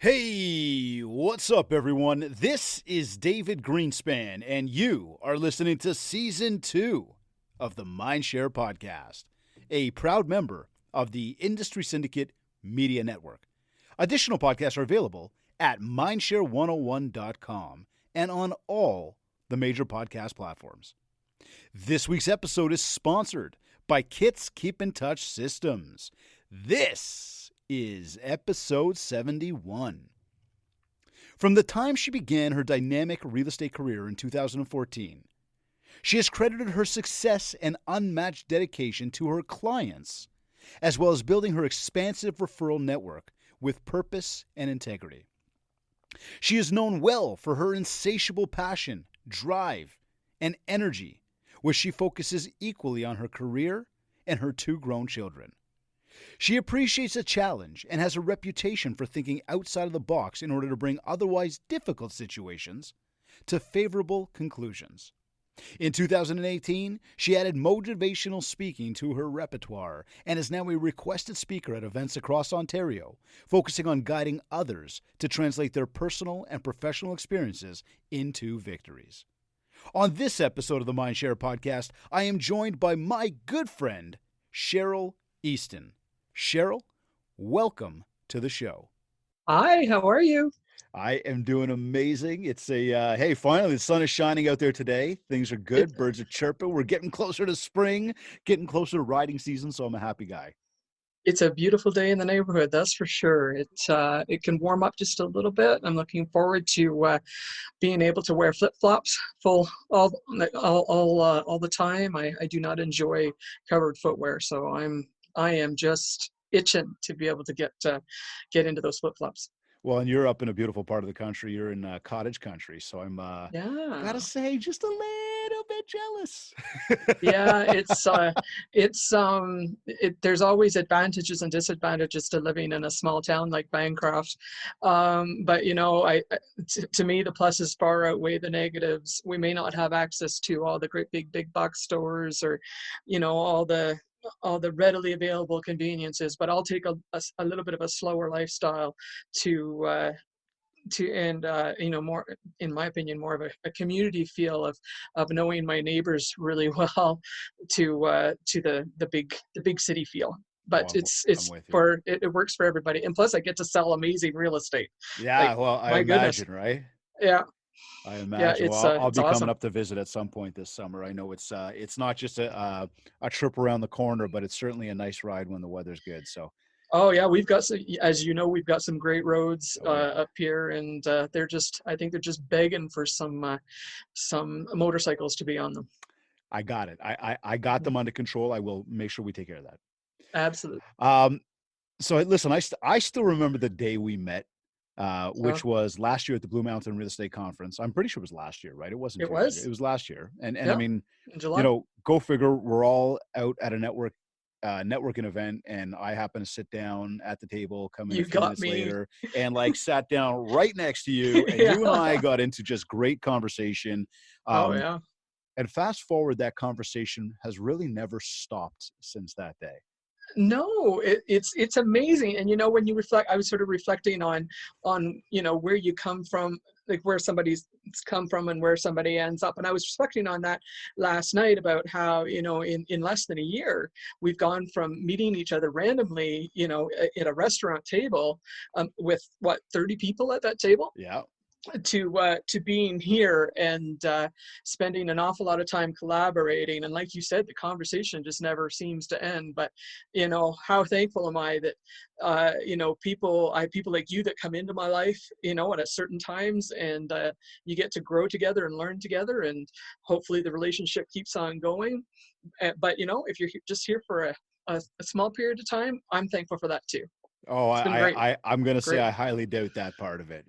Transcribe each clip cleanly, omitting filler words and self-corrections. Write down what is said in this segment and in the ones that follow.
Hey, what's up, everyone? This is David Greenspan, and you are listening to Season 2 of the Mindshare Podcast, a proud member of the Industry Syndicate Media Network. Additional podcasts are available at mindshare101.com and on all the major podcast platforms. This week's episode is sponsored by Kit's Keep in Touch Systems. This is episode 71. From the time she began her dynamic real estate career in 2014, she has credited her success and unmatched dedication to her clients, as well as building her expansive referral network with purpose and integrity. She is known well for her insatiable passion, drive, and energy, where she focuses equally on her career and her two grown children. She appreciates a challenge and has a reputation for thinking outside of the box in order to bring otherwise difficult situations to favorable conclusions. In 2018, she added motivational speaking to her repertoire and is now a requested speaker at events across Ontario, focusing on guiding others to translate their personal and professional experiences into victories. On this episode of the Mindshare Podcast, I am joined by my good friend, Cheryl Easton. Cheryl, welcome to the show. Hi, how are you? I am doing amazing. It's hey, finally the sun is shining out there today. Things are good. It, Birds are chirping. We're getting closer to spring, getting closer to riding season. So I'm a happy guy. it's a beautiful day in the neighborhood, that's for sure. It can warm up just a little bit. I'm looking forward to being able to wear flip-flops full all the time. I do not enjoy covered footwear, so I am just itching to be able to get into those flip-flops. Well, and you're up in a beautiful part of the country. You're in cottage country. So I'm gotta Yeah. say just a little bit jealous. Yeah, there's always advantages and disadvantages to living in a small town like Bancroft. But to me, the pluses far outweigh the negatives. We may not have access to all the great big box stores or, all the readily available conveniences, but I'll take a little bit of a slower lifestyle to more, in my opinion, more of a community feel of knowing my neighbors really well to the big city feel. Oh, But I'm it's with you. it works for everybody, and plus I get to sell amazing real estate. Yeah, Like, well, I my goodness. imagine, right? Yeah. I Yeah, imagine. it's Well, I'll it's be coming awesome. up to visit at some point this summer. I know it's not just a trip around the corner, but it's certainly a nice ride when the weather's good. So, Oh yeah, we've got some, as you know, we've got some great roads oh yeah, up here, and I think they're just begging for some motorcycles to be on them. I got it. I got them under control. I will make sure we take care of that. Absolutely. Um, so listen, I still remember the day we met, Uh, which was last year at the Blue Mountain Real Estate Conference. I'm pretty sure it was last year, right? It wasn't it 2 years ago. was. It was last year. And I Yeah, mean, in July. go figure. We're all out at a networking event, and I happen to sit down at the table, come in a You few got minutes me. later, and like sat down right next to you, and Yeah. you and I got into just great conversation. Oh Um, yeah. and fast forward, that conversation has really never stopped since that day. No, it's amazing. And when you reflect, I was sort of reflecting on where you come from, like where somebody's come from and where somebody ends up. And I was reflecting on that last night about how in less than a year we've gone from meeting each other randomly, at a restaurant table, with what, 30 people at that table, Yeah. to being here and spending an awful lot of time collaborating. And like you said, the conversation just never seems to end. But how thankful am I that I have people like you that come into my life at certain times, and you get to grow together and learn together, and hopefully the relationship keeps on going. But if you're just here for a small period of time, I'm thankful for that too. Oh, It's been great. I'm gonna say Great. I highly doubt that part of it.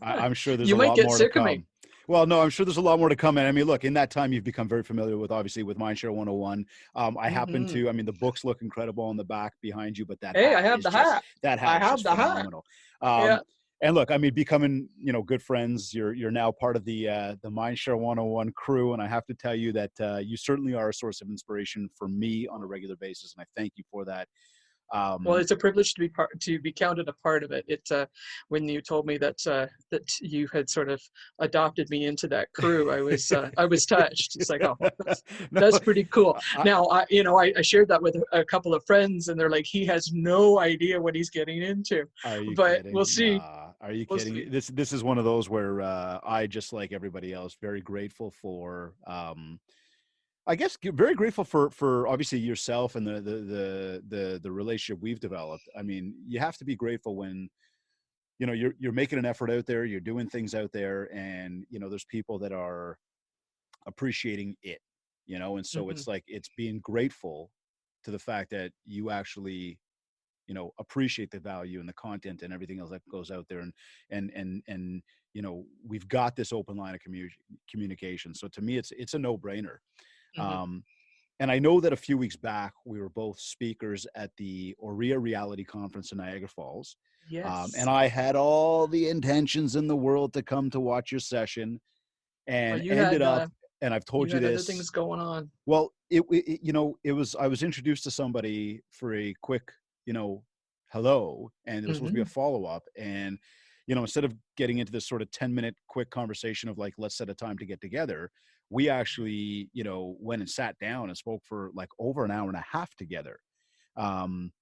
I'm sure there's You a might lot get more to sick of me. come. Well, no, I'm sure there's a lot more to come. And I mean, look, in that time, you've become very familiar with, obviously, with Mindshare 101. I happen Hmm. to, I mean, the books look incredible on the back behind you, but Hey, I have the hat. that I hat is have just the hat. phenomenal. Yeah. Um, and look, I mean, becoming, good friends, you're now part of the Mindshare 101 crew. And I have to tell you that you certainly are a source of inspiration for me on a regular basis. And I thank you for that. Well, Um, it's a privilege to be counted a part of it. When you told me that you had sort of adopted me into that crew, I was touched. It's like, oh, no, that's pretty cool. I, Now, I shared that with a couple of friends, and they're like, he has no idea what he's getting into. are you But we'll kidding? see. Nah, are you We'll kidding? see. This is one of those where I, just like everybody else, very grateful for. I guess very grateful for obviously yourself and the relationship we've developed. I mean, you have to be grateful when you're making an effort out there, you're doing things out there, and there's people that are appreciating it. And so Hmm. it's like it's being grateful to the fact that you actually appreciate the value and the content and everything else that goes out there, and we've got this open line of communication. So to me, it's a no-brainer. Hmm. um, and I know that a few weeks back we were both speakers at the Aurea Reality Conference in Niagara Falls, and Yes. I had all the intentions in the world to come to watch your session, Well, and ended up, and I've told you you had other this. things going on. Well, it was, I was introduced to somebody for a quick, you know, hello, and it was supposed to be a Hmm. follow up. And, instead of getting into this sort of 10-minute quick conversation of like, let's set a time to get together, we actually, went and sat down and spoke for like over an hour and a half together. Um,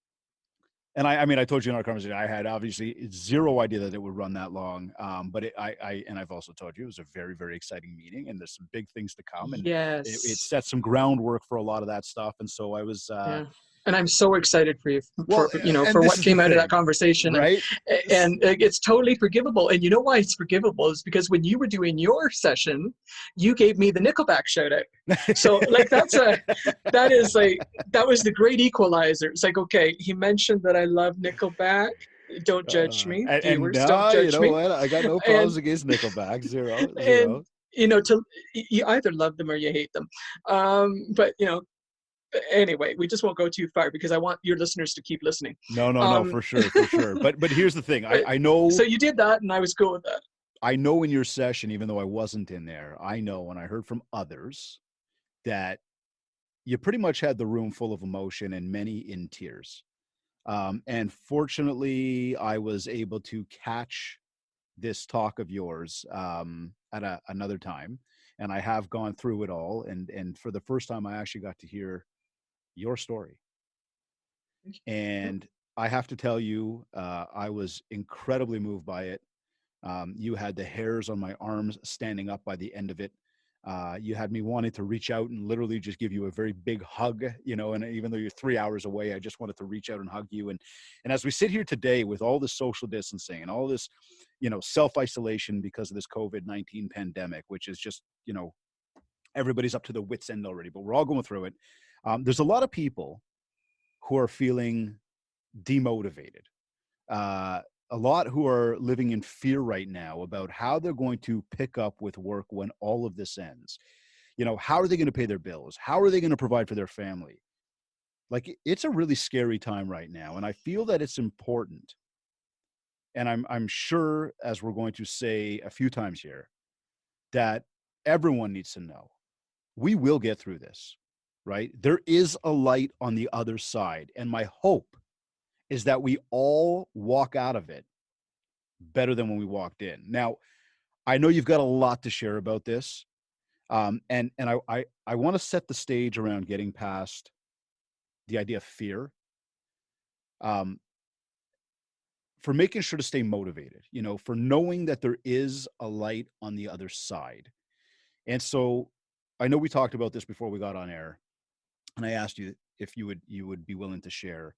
and I mean, I told you in our conversation, I had obviously zero idea that it would run that long. But and I've also told you it was a very, very exciting meeting, and there's some big things to come, and it Yes. set some groundwork for a lot of that stuff. And so I was, Yeah. And I'm so excited for you well, and for this what is the came out of that thing, conversation, right? and it's totally forgivable. And you know why it's forgivable is because when you were doing your session, you gave me the Nickelback shout out. So like that was the great equalizer. It's like, okay, he mentioned that I love Nickelback. Don't judge me, And viewers, don't you judge know me. what? I got no And problems against Nickelback. Zero, and zero. to you either love them or you hate them. But anyway, we just won't go too far because I want your listeners to keep listening. No, no, no, Um, for sure, for sure. But here's the thing. but I so know you did that, and I was cool with that. I know in your session, even though I wasn't in there, I know, and I heard from others that you pretty much had the room full of emotion and many in tears. And fortunately, I was able to catch this talk of yours at another time, and I have gone through it all. And for the first time, I actually got to hear your story. And I have to tell you, I was incredibly moved by it. You had the hairs on my arms standing up by the end of it. You had me wanting to reach out and literally just give you a very big hug, and even though you're 3 hours away, I just wanted to reach out and hug you. And as we sit here today with all this social distancing and all this, self-isolation because of this COVID-19 pandemic, which is just, everybody's up to the wits end already, but we're all going through it. There's a lot of people who are feeling demotivated. Uh, a lot who are living in fear right now about how they're going to pick up with work when all of this ends. How are they going to pay their bills? How are they going to provide for their family? Like it's a really scary time right now, and I feel that it's important. And I'm sure, as we're going to say a few times here, that everyone needs to know we will get through this, right? There is a light on the other side, and my hope is that we all walk out of it better than when we walked in. Now, I know you've got a lot to share about this, and I want to set the stage around getting past the idea of fear, um, for making sure to stay motivated. For knowing that there is a light on the other side. And so, I know we talked about this before we got on air, and I asked you if you would be willing to share.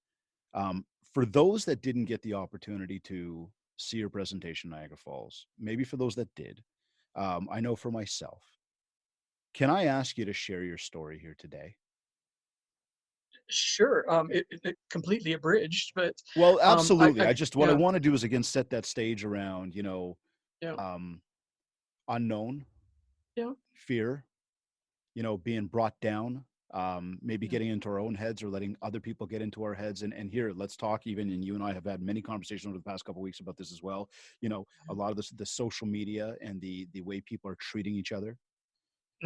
For those that didn't get the opportunity to see your presentation in Niagara Falls, maybe for those that did, I know for myself, can I ask you to share your story here today? Sure. It completely abridged, but Well, absolutely. I What I yeah, want to do is again set that stage around, yeah, um, unknown, yeah, fear, being brought down, maybe yeah. getting into our own heads or letting other people get into our heads. And here, let's talk even, and you and I have had many conversations over the past couple of weeks about this as well. A lot of this, the social media and the way people are treating each other.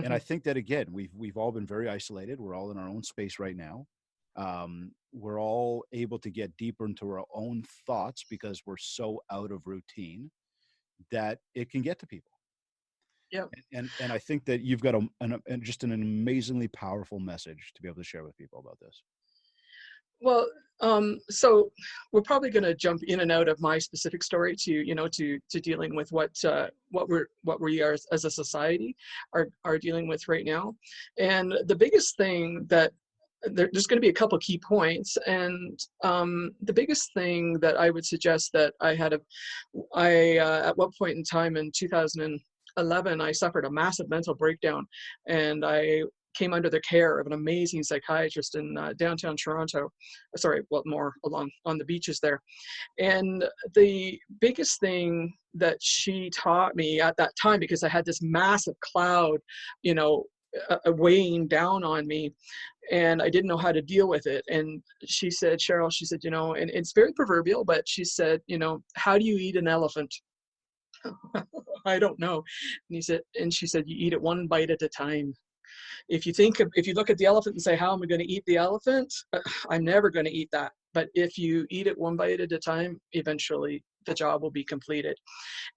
And I Hmm. think that again, we've all been very isolated. We're all in our own space right now. We're all able to get deeper into our own thoughts because we're so out of routine that it can get to people. Yep. And I think that you've got just an amazingly powerful message to be able to share with people about this. Well, so we're probably going to jump in and out of my specific story to, to dealing with what we are as a society are dealing with right now. And the biggest thing that there's going to be a couple key points, and the biggest thing that I would suggest that I at one point in time in 2011, I suffered a massive mental breakdown, and I came under the care of an amazing psychiatrist in downtown Toronto. Sorry, well, more along on the beaches there. And the biggest thing that she taught me at that time, because I had this massive cloud, weighing down on me, and I didn't know how to deal with it. And she said, Cheryl, she said, and it's very proverbial, but she said, how do you eat an elephant? I don't know. And she said, you eat it one bite at a time. If you look at the elephant and say, how am I going to eat the elephant? I'm never going to eat that. But if you eat it one bite at a time, eventually the job will be completed.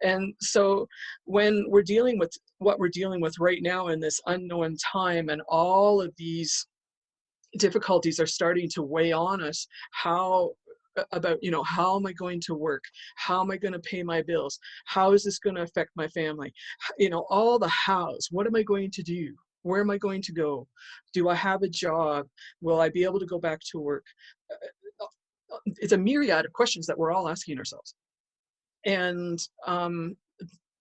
And so when we're dealing with what we're dealing with right now in this unknown time, and all of these difficulties are starting to weigh on us, how am I going to work? How am I going to pay my bills? How is this going to affect my family? All the hows. What am I going to do? Where am I going to go? Do I have a job? Will I be able to go back to work? It's a myriad of questions that we're all asking ourselves. And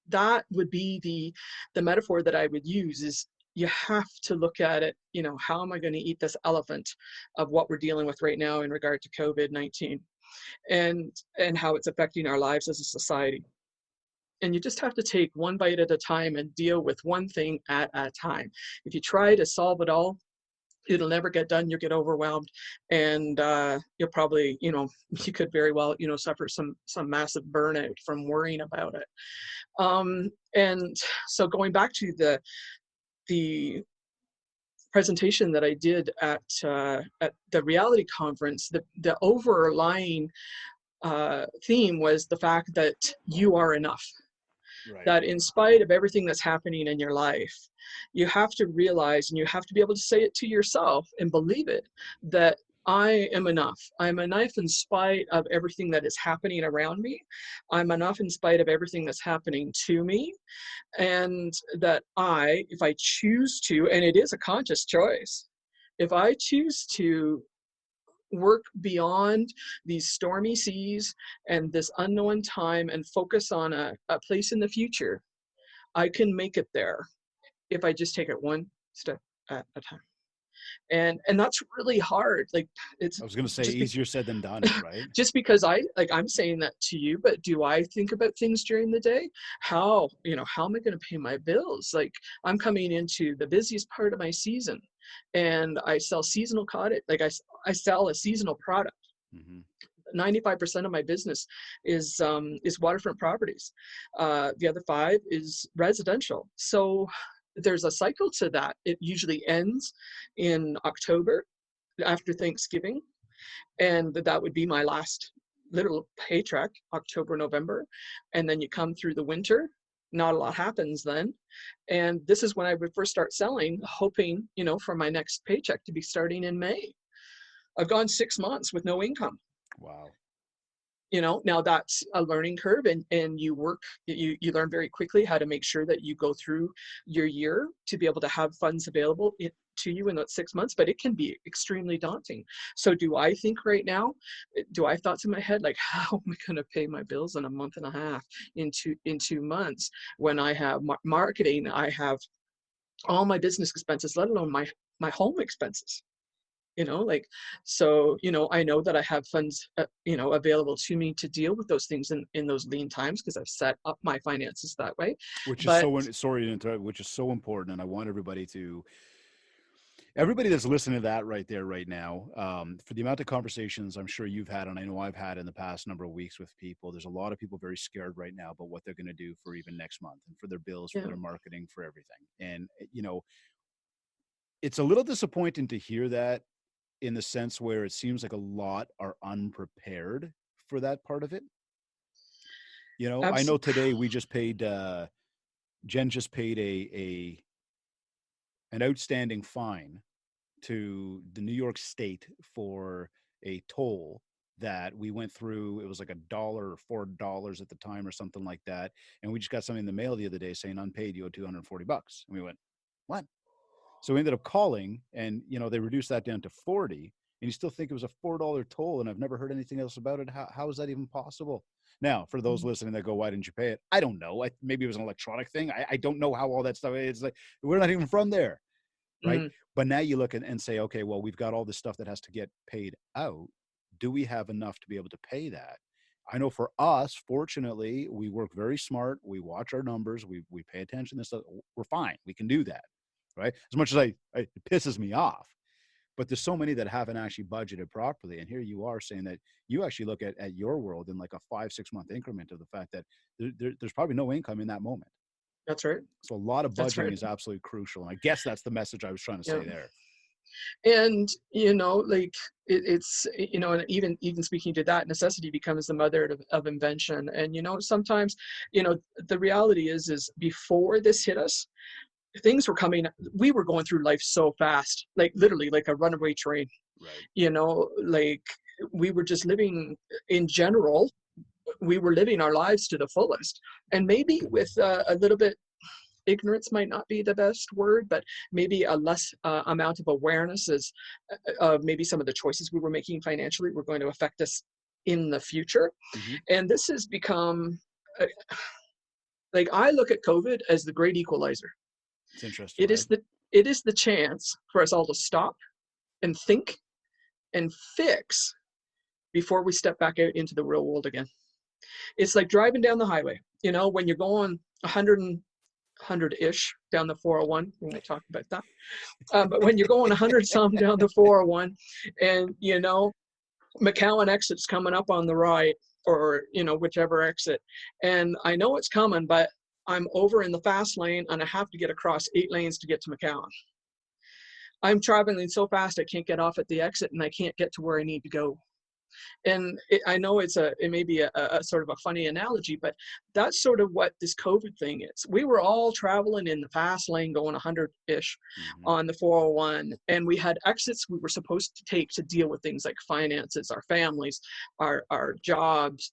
that would be the metaphor that I would use is, you have to look at it, how am I going to eat this elephant of what we're dealing with right now in regard to COVID-19 and how it's affecting our lives as a society. And you just have to take one bite at a time and deal with one thing at a time. If you try to solve it all, it'll never get done. You'll get overwhelmed, and you'll probably, you could very well, suffer some massive burnout from worrying about it. And so going back to the presentation that I did at the reality conference, the overlying theme was the fact that you are enough. Right. That in spite of everything that's happening in your life, you have to realize, and you have to be able to say it to yourself and believe it, that I am enough. I'm enough in spite of everything that is happening around me. I'm enough in spite of everything that's happening to me. And that if I choose to, and it is a conscious choice, if I choose to work beyond these stormy seas and this unknown time and focus on a place in the future, I can make it there if I just take it one step at a time. And that's really hard. Like, it's I was going to say just easier said than done, right? just because I'm saying that to you, but do I think about things during the day? How am I going to pay my bills? Like, I'm coming into the busiest part of my season, and I sell seasonal cottage. Like, I sell a seasonal product. Mm-hmm. 95% of my business is waterfront properties. The other 5 is residential. So there's a cycle to that. It usually ends in October after Thanksgiving, and that would be my last little paycheck, October, November. And then you come through the winter, not a lot happens then. And this is when I would first start selling, hoping, for my next paycheck to be starting in May. I've gone 6 months with no income. Wow. Now that's a learning curve, and you learn very quickly how to make sure that you go through your year to be able to have funds available to you in that 6 months, but it can be extremely daunting. So do I think right now, do I have thoughts in my head like, how am I going to pay my bills in a month and a half, in 2 months, when I have marketing, I have all my business expenses, let alone my home expenses? So I know that I have funds available to me to deal with those things in those lean times, because I've set up my finances that way. Which is But sorry to interrupt, which is so important, and I want everybody that's listening to that right there right now, for the amount of conversations I'm sure you've had, and I know I've had in the past number of weeks with people, there's a lot of people very scared right now about what they're going to do for even next month, and for their bills, for yeah, their marketing, for everything. And it's a little disappointing to hear that, in the sense where it seems like a lot are unprepared for that part of it. I know Absolutely. today we just paid Jen just paid a an outstanding fine to the New York State for a toll that we went through. It was like $1 or $4 at the time or something like that. And we just got something in the mail the other day saying unpaid, you owe $240. And we went, what? So we ended up calling, and they reduced that down to 40. And you still think it was a $4 toll, and I've never heard anything else about it. How is that even possible? Now, for those Mhm. listening that go, why didn't you pay it? I don't know. Maybe it was an electronic thing. I don't know how all that stuff is. Like, we're not even from there, right? Mhm. But now you look and say, okay, well, we've got all this stuff that has to get paid out. Do we have enough to be able to pay that? I know for us, fortunately, we work very smart. We watch our numbers. We pay attention to stuff. We're fine. We can do that, right? As much as it pisses me off, but there's so many that haven't actually budgeted properly. And here you are saying that you actually look at your world in like a 5 6 month increment of the fact that there's probably no income in that moment. That's right. So a lot of That's budgeting right. is absolutely crucial. And I guess that's the message I was trying to Yeah. say there. And like and even speaking to that, necessity becomes the mother of invention. And sometimes the reality is before this hit us, things were coming, we were going through life so fast, like literally like a runaway train. Right. Like we were just living, in general, we were living our lives to the fullest. And maybe with a little bit, ignorance might not be the best word, but maybe a less amount of awareness is maybe some of the choices we were making financially were going to affect us in the future. Mm-hmm. And this has become uh, like, I look at COVID as the great equalizer. It's interesting, It right? is the chance for us all to stop and think and fix before we step back out into the real world again. It's like driving down the highway, when you're going 100-ish down the 401. We might talk about that. But when you're going 100 some down the 401, and McCowan exit's coming up on the right, or whichever exit, and I know it's coming, but I'm over in the fast lane and I have to get across 8 lanes to get to McCowan. I'm traveling so fast I can't get off at the exit, and I can't get to where I need to go. And I know it may be a sort of a funny analogy, but that's sort of what this COVID thing is. We were all traveling in the fast lane going 100-ish Mm-hmm. on the 401, and we had exits we were supposed to take to deal with things like finances, our families, our jobs,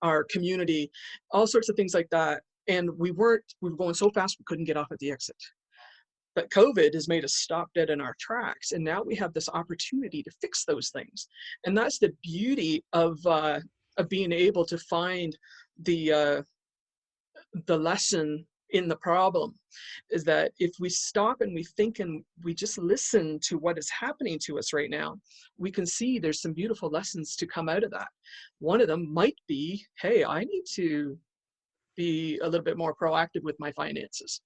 our community, all sorts of things like that. And we were going so fast we couldn't get off at the exit. But COVID has made us stop dead in our tracks, and now we have this opportunity to fix those things. And that's the beauty of being able to find the lesson in the problem, is that if we stop and we think and we just listen to what is happening to us right now, we can see there's some beautiful lessons to come out of that. One of them might be, hey, I need to be a little bit more proactive with my finances.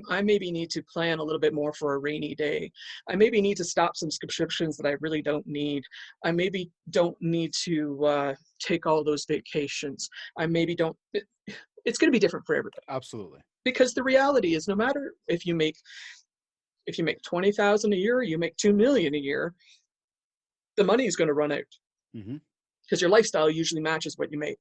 I maybe need to plan a little bit more for a rainy day. I maybe need to stop some subscriptions that I really don't need. I maybe don't need to take all those vacations. I maybe don't. It's going to be different for everybody, Absolutely. because the reality is, no matter if you make 20,000 a year, or you make 2 million a year, the money is going to run out, Mm-hmm. because your lifestyle usually matches what you make.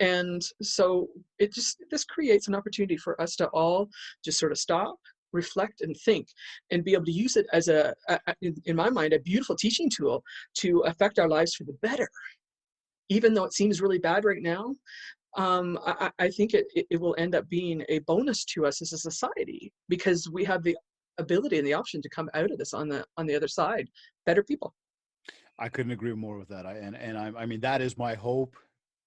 And so this creates an opportunity for us to all just sort of stop, reflect, and think, and be able to use it as in my mind, a beautiful teaching tool to affect our lives for the better. Even though it seems really bad right now, I think it will end up being a bonus to us as a society, because we have the ability and the option to come out of this on the other side better people. I couldn't agree more with that. I mean, that is my hope.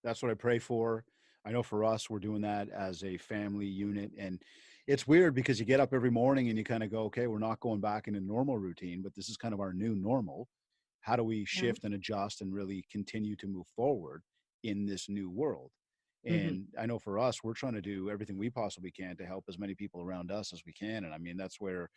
That's what I pray for. I know for us, we're doing that as a family unit. And it's weird because you get up every morning and you kind of go, okay, we're not going back into normal routine, but this is kind of our new normal. How do we Yeah. shift and adjust and really continue to move forward in this new world? Hmm. And I know for us, we're trying to do everything we possibly can to help as many people around us as we can. And I mean, that's where,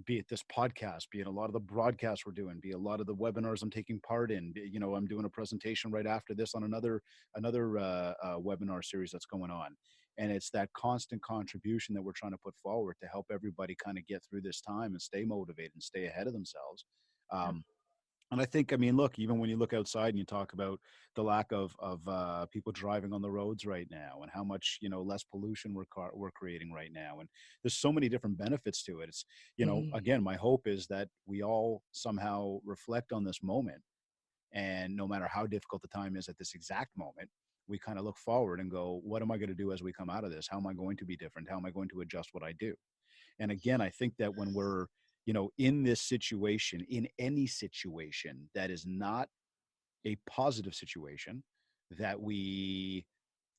be it this podcast, be it a lot of the broadcasts we're doing, be it a lot of the webinars I'm taking part in. I'm doing a presentation right after this on another webinar series that's going on, and it's that constant contribution that we're trying to put forward to help everybody kind of get through this time and stay motivated and stay ahead of themselves. Yeah. And I think, I mean, look, even when you look outside and you talk about the lack of people driving on the roads right now, and how much, less pollution we're creating right now, and there's so many different benefits to it. It's, Mhm. again, my hope is that we all somehow reflect on this moment, and no matter how difficult the time is at this exact moment, we kind of look forward and go, what am I going to do as we come out of this? How am I going to be different? How am I going to adjust what I do? And again, I think that when we're, in this situation, in any situation that is not a positive situation, that we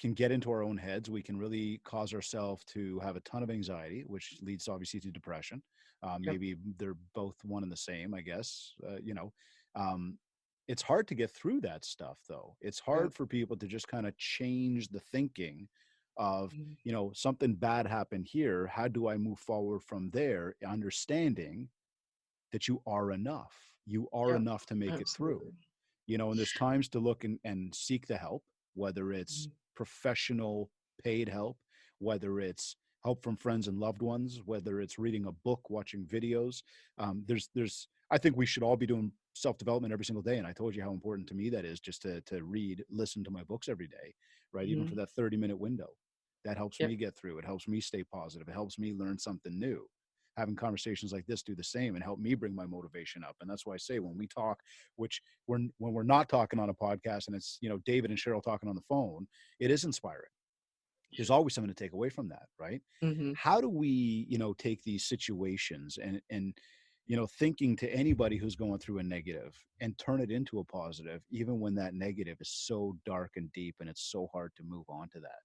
can get into our own heads. We can really cause ourselves to have a ton of anxiety, which leads obviously to depression. Yep. Maybe they're both one and the same, I guess. Um, it's hard to get through that stuff, though. It's Yeah. hard for people to just kind of change the thinking of, Mhm. something bad happened here. How do I move forward from there? Understanding that you are enough. You are Yeah. enough to make it through. Absolutely. And there's times to look and seek the help, whether it's Mhm. professional paid help, whether it's help from friends and loved ones, whether it's reading a book, watching videos. I think we should all be doing self-development every single day. And I told you how important to me that is, just to read, listen to my books every day, right? Even for Mhm. that 30-minute window. That helps Yep. me get through. It helps me stay positive. It helps me learn something new. Having conversations like this do the same and help me bring my motivation up. And that's why I say, when we talk, which when we're not talking on a podcast and it's, David and Cheryl talking on the phone, it is inspiring. There's always something to take away from that, right? Mhm. How do we, take these situations and thinking to anybody who's going through a negative and turn it into a positive, even when that negative is so dark and deep and it's so hard to move on to that?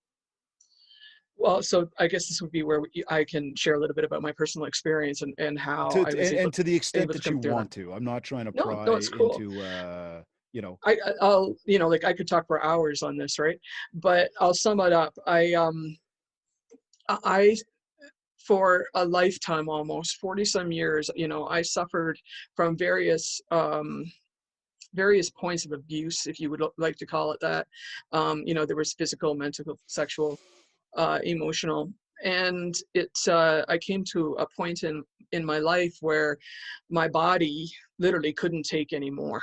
Well, so I guess this would be where I can share a little bit about my personal experience and how I was And to the extent able to that you come through that. want to. I'm not trying to No, no, pry it's cool. into, you know, I'll, like I could talk for hours on this, right? But I'll sum it up. I for a lifetime, almost 40 some years, I suffered from various points of abuse, if you would like to call it that. There was physical, mental, sexual, emotional, and I came to a point in my life where my body literally couldn't take anymore,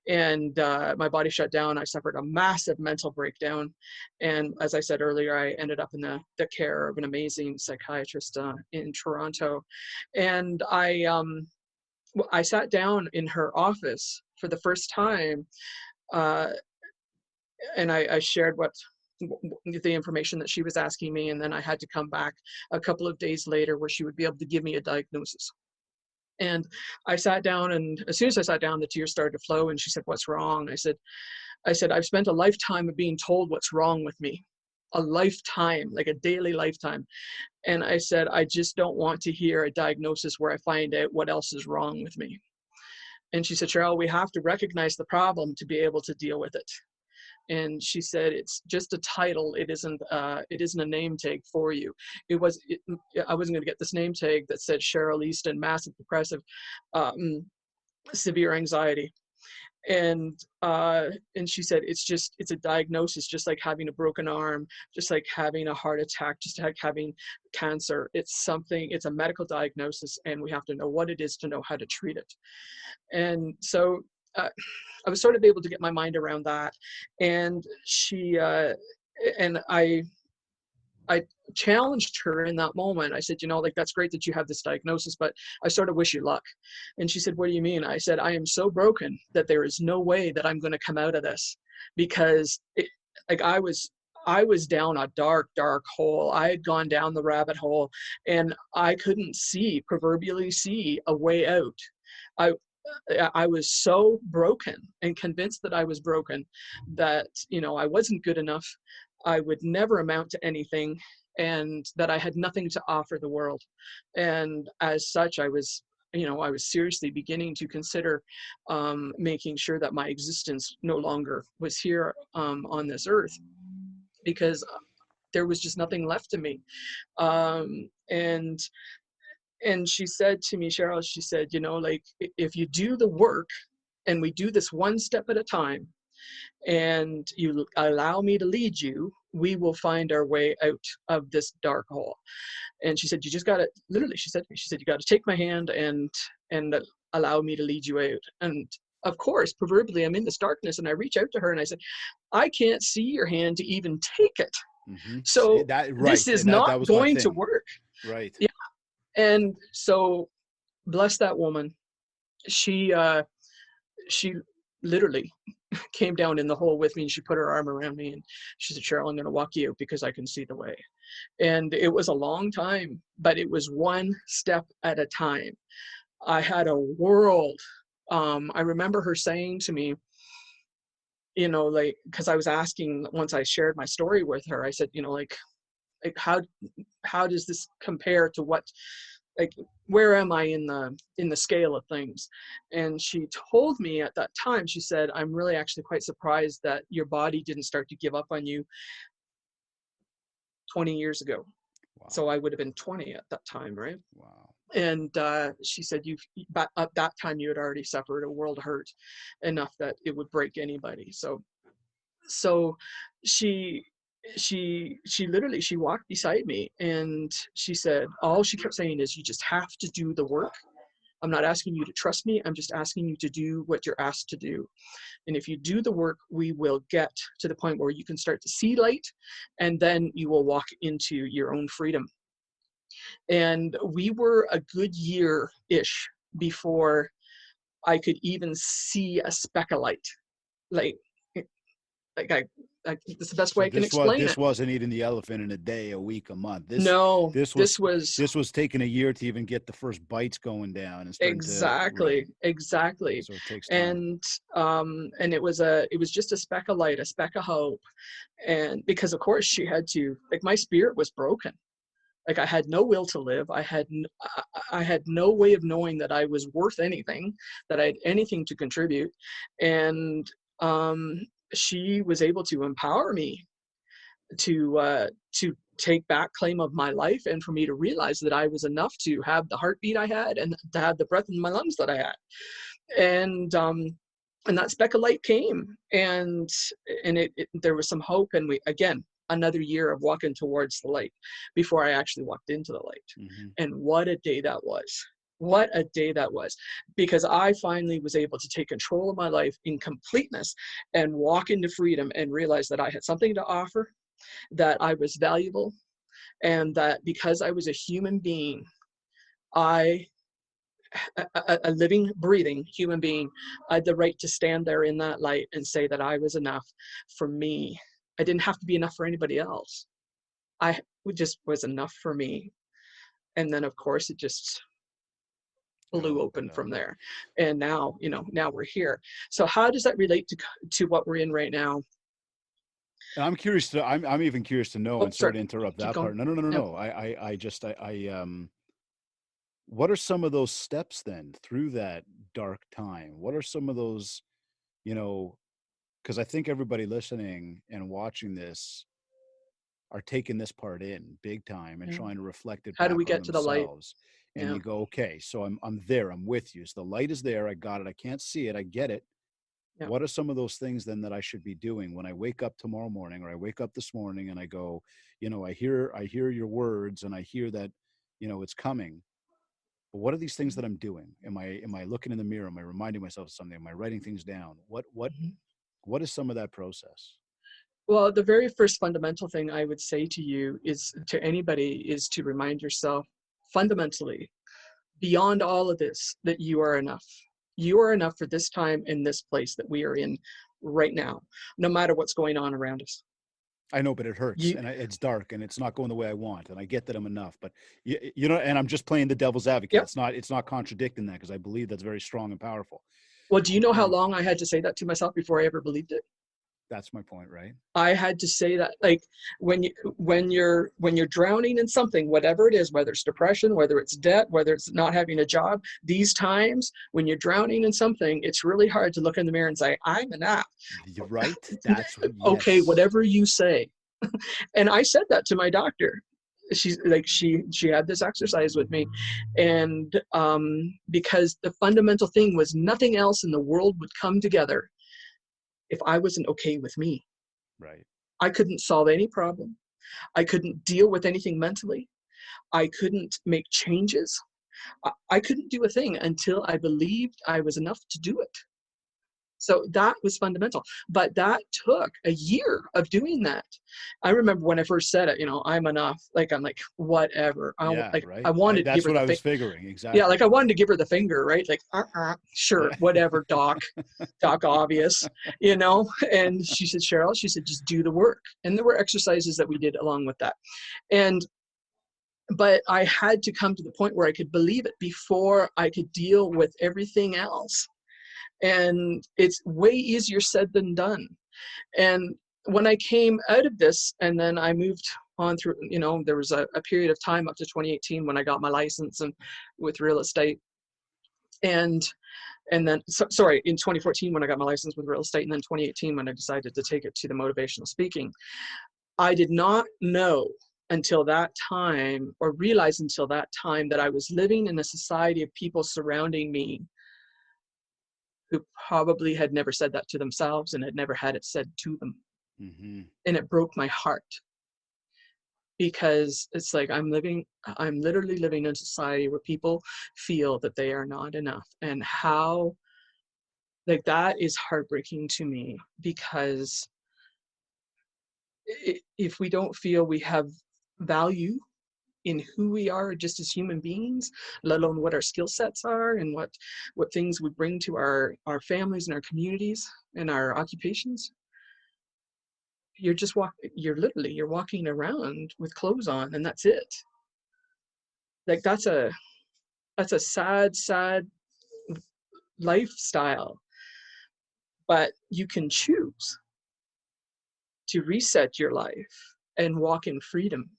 and my body shut down. I suffered a massive mental breakdown, and as I said earlier, I ended up in the care of an amazing psychiatrist in Toronto, and I sat down in her office for the first time, uh, and I shared the information that she was asking me, and then I had to come back a couple of days later where she would be able to give me a diagnosis. And I sat down, and as soon as I sat down, the tears started to flow. And she said, "What's wrong?" I said, "I've spent a lifetime of being told what's wrong with me, a lifetime, like a daily lifetime." And I said, "I just don't want to hear a diagnosis where I find out what else is wrong with me." And she said, "Cheryl, we have to recognize the problem to be able to deal with it." And she said, "It's just a title. It isn't a name tag for you. I wasn't going to get this name tag that said Cheryl Easton, massive depressive, um, severe anxiety." And she said, it's a diagnosis, just like having a broken arm, just like having a heart attack, just like having cancer. It's a medical diagnosis, and we have to know what it is to know how to treat it. And so uh, I was sort of able to get my mind around that. And I challenged her in that moment. I said, like, that's great that you have this diagnosis, but I sort of wish you luck. And she said, "What do you mean?" I said, "I am so broken that there is no way that I'm going to come out of this, because like I was down a dark, dark hole. I had gone down the rabbit hole, and I couldn't proverbially see a way out. I I was so broken and convinced that I was broken, that I wasn't good enough, I would never amount to anything, and that I had nothing to offer the world. And as such, I was seriously beginning to consider making sure that my existence no longer was here on this earth, because there was just nothing left to me. And she said to me, Cheryl, she said, like, if you do the work, and we do this one step at a time, and you allow me to lead you, we will find our way out of this dark hole. And she said, you just got to, literally, she said to me, she said, you got to take my hand and allow me to lead you out. And of course, proverbially, I'm in this darkness, and I reach out to her and I said, I can't see your hand to even take it. See So that, right? this is That not was my going to thing. work. Right. Yeah. And so bless that woman. She literally came down in the hole with me, and she put her arm around me and she said, Cheryl, I'm going to walk you out because I can see the way. And it was a long time, but it was one step at a time. I had a world. I remember her saying to me, like, because I was asking, once I shared my story with her, I said, like how does this compare to what, like, where am I in the scale of things? And she told me at that time, she said, I'm really actually quite surprised that your body didn't start to give up on you 20 years ago. Wow. So I would have been 20 at that time, right? Wow. And she said, but at that time you had already suffered a world hurt enough that it would break anybody. So she literally, she walked beside me and she said, all she kept saying is, you just have to do the work. I'm not asking you to trust me. I'm just asking you to do what you're asked to do. And if you do the work, we will get to the point where you can start to see light, and then you will walk into your own freedom. And we were a good year-ish before I could even see a speck of light. Like, that's the best So way I can explain this it. wasn't eating the elephant in a day, a week, a month. No, This this was was this was taking a year to even get the first bites going down and starting to, right. exactly. So it takes time. And it was just a speck of light, a speck of hope. And because of course she had to, like, my spirit was broken. Like, I had no will to live. I had no way of knowing that I was worth anything, that I had anything to contribute. And she was able to empower me to take back claim of my life, and for me to realize that I was enough to have the heartbeat I had and to have the breath in my lungs that I had. And that speck of light came, and there was some hope, and we, again, another year of walking towards the light before I actually walked into the light. And what a day that was. What a day that was, because I finally was able to take control of my life in completeness and walk into freedom and realize that I had something to offer, that I was valuable, and that because I was a human being, a living, breathing human being, I had the right to stand there in that light and say that I was enough for me. I didn't have to be enough for anybody else. I just was enough for me. And then, of course, it just blew open from there. And now, now we're here. So how does that relate to what we're in right now? And I'm curious to, I'm even curious to know, Oh, and sorry sorry. to interrupt Keep that going. part. No. Yep. What are some of those steps then through that dark time? What are some of those, because I think everybody listening and watching this are taking this part in big time and Yeah. trying to reflect it How do back we on get to the light? themselves. And Yeah. you go, okay, so I'm there, I'm with you. So the light is there, I got it, I can't see it, I get it. Yeah. What are some of those things then that I should be doing when I wake up tomorrow morning, or I wake up this morning and I go, I hear your words and I hear that, it's coming. But what are these things that I'm doing? Am I looking in the mirror? Am I reminding myself of something? Am I writing things down? What is some of that process? Well, the very first fundamental thing I would say to you is, to anybody, is to remind yourself fundamentally, beyond all of this, that you are enough. You are enough for this time and this place that we are in right now, no matter what's going on around us. I know, but it hurts, You, and it's dark, and it's not going the way I want, and I get that I'm enough. But and I'm just playing the devil's advocate. yep. It's not contradicting that, because I believe that's very strong and powerful. Well, do you know how And long I had to say that to myself before I ever believed it? that's my point, right? I had to say that, like, when you're drowning in something, whatever it is, whether it's depression, whether it's debt, whether it's not having a job, these times when you're drowning in something, it's really hard to look in the mirror and say, I'm enough. You're right. That's Okay, yes. whatever you say. And I said that to my doctor. She's like, she had this exercise with me, and because the fundamental thing was, nothing else in the world would come together if I wasn't okay with me. Right. I couldn't solve any problem. I couldn't deal with anything mentally. I couldn't make changes. I couldn't do a thing until I believed I was enough to do it. So that was fundamental. But that took a year of doing that. I remember when I first said it, I'm enough. Like, I'm like, whatever. Yeah, I right. wanted to give That's her what the I finger. was figuring. Yeah, Exactly. like I wanted to give her the finger, right? Like, sure, Yeah. whatever, doc, doc obvious, And she said, Cheryl, she said, just do the work. And there were exercises that we did along with that. But I had to come to the point where I could believe it before I could deal with everything else. And it's way easier said than done. And when I came out of this, and then I moved on through, there was a period of time up to 2018 when I got my license and with real estate. And then, sorry, in 2014 when I got my license with real estate, and then 2018 when I decided to take it to the motivational speaking. I did not know until that time, or realize until that time, that I was living in a society of people surrounding me who probably had never said that to themselves and had never had it said to them. Mm-hmm. And it broke my heart, because it's like I'm literally living in a society where people feel that they are not enough. And how, like, that is heartbreaking to me, because if we don't feel we have value in who we are just as human beings, let alone what our skill sets are and what things we bring to our families and our communities and our occupations, you're walking around with clothes on, and that's it. Like, that's a sad lifestyle. But you can choose to reset your life and walk in freedom.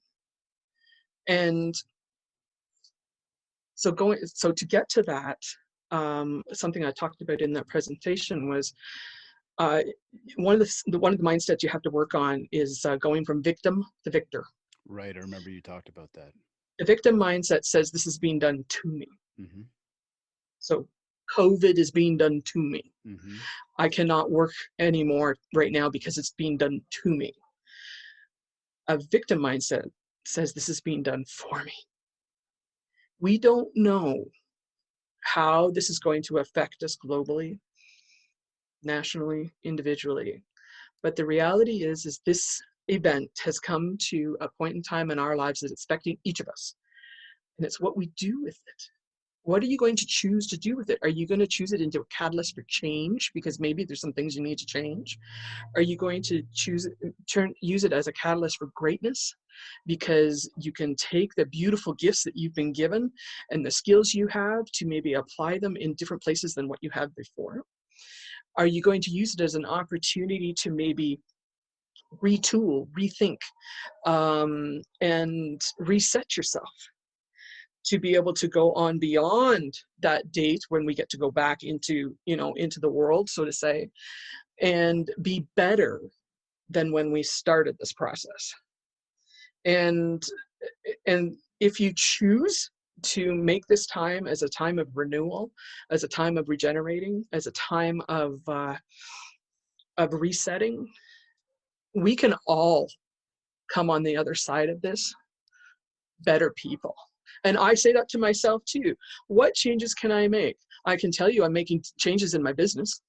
And so to get to that, something I talked about in that presentation was, one of the mindsets you have to work on is going from victim to victor. Right. I remember you talked about that. The victim mindset says, this is being done to me. Mm-hmm. So COVID is being done to me. Mm-hmm. I cannot work anymore right now because it's being done to me. A victim mindset says, this is being done for me. We don't know how this is going to affect us globally, nationally, individually. But the reality is this event has come to a point in time in our lives that it's affecting each of us. And it's what we do with it. What are you going to choose to do with it? Are you going to choose it into a catalyst for change, because maybe there's some things you need to change? Are you going to use it as a catalyst for greatness, because you can take the beautiful gifts that you've been given and the skills you have to maybe apply them in different places than what you have before? Are you going to use it as an opportunity to maybe retool, rethink, and reset yourself to be able to go on beyond that date when we get to go back into the world, so to say, and be better than when we started this process? And if you choose to make this time as a time of renewal, as a time of regenerating, as a time of resetting, we can all come on the other side of this better people. And I say that to myself too. What changes can I make? I can tell you I'm making changes in my business.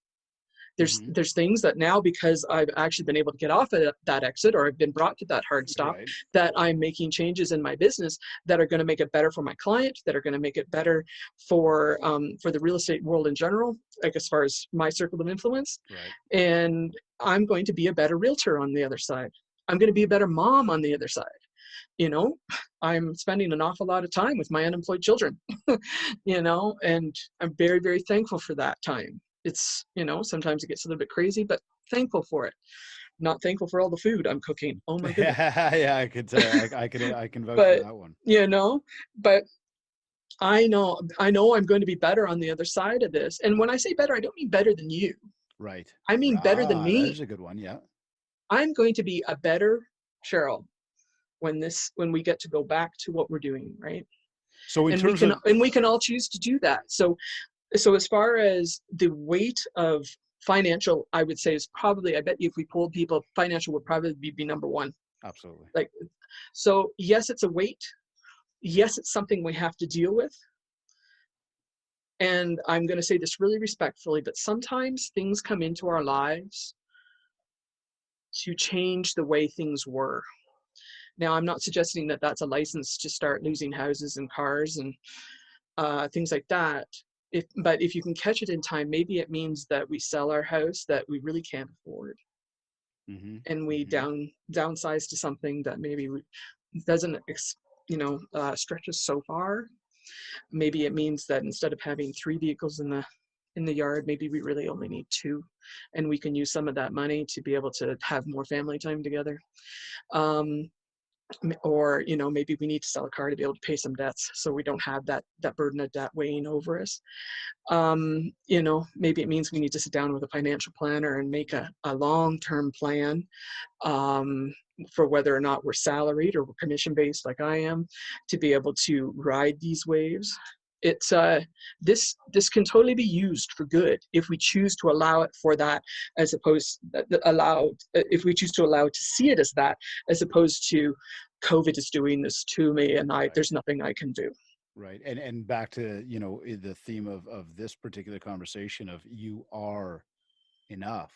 There's things that now, because I've actually been able to get off of that exit, or I've been brought to that hard stop, Right. that I'm making changes in my business that are going to make it better for my client, that are going to make it better for the real estate world in general, like as far as my circle of influence. Right. And I'm going to be a better realtor on the other side. I'm going to be a better mom on the other side. I'm spending an awful lot of time with my unemployed children, and I'm very, very thankful for that time. It's, sometimes it gets a little bit crazy, but thankful for it. Not thankful for all the food I'm cooking. Oh my goodness. Yeah, I could say I can vouch for But, that one. but I know I'm going to be better on the other side of this. And when I say better, I don't mean better than you. Right. I mean better than That me. is a good one. Yeah. I'm going to be a better Cheryl when we get to go back to what we're doing, right? So And we can all choose to do that. So as far as the weight of financial, I would say is probably, I bet you if we polled people, financial would probably be number one. Absolutely. Like, so yes, it's a weight. Yes, it's something we have to deal with. And I'm going to say this really respectfully, but sometimes things come into our lives to change the way things were. Now, I'm not suggesting that that's a license to start losing houses and cars and things like that. But if you can catch it in time, maybe it means that we sell our house that we really can't afford, Mm-hmm. and we Mm-hmm. downsize to something that maybe doesn't stretch us so far. Maybe it means that instead of having 3 vehicles in the yard, maybe we really only need 2, and we can use some of that money to be able to have more family time together. Or maybe we need to sell a car to be able to pay some debts, so we don't have that burden of debt weighing over us. Maybe it means we need to sit down with a financial planner and make a long-term plan, for whether or not we're salaried or we're commission based like I am, to be able to ride these waves. It's this can totally be used for good if we choose to allow it for that, as opposed if we choose to allow it to see it as that, as opposed to COVID is doing this to me and Right. there's nothing I can do. Right. And back to, the theme of this particular conversation of you are enough.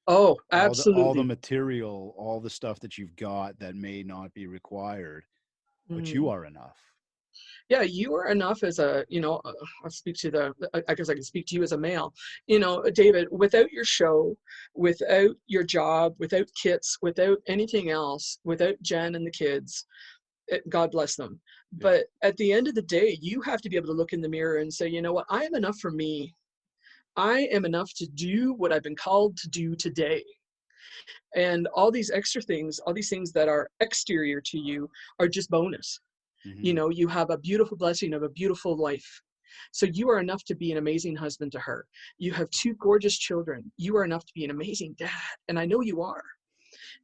Oh, All the absolutely. material, all the stuff that you've got that may not be required, but you Mhm. are enough. Yeah, you are enough as I'll speak to I guess I can speak to you as a male. David, without your show, without your job, without kits, without anything else, without Jen and the kids, God bless them. Yeah. But at the end of the day, you have to be able to look in the mirror and say, you know what, I am enough for me. I am enough to do what I've been called to do today. And all these extra things, all these things that are exterior to you are just bonus. Mm-hmm. You have a beautiful blessing of a beautiful life. So you are enough to be an amazing husband to her. You have 2 gorgeous children. You are enough to be an amazing dad. And I know you are.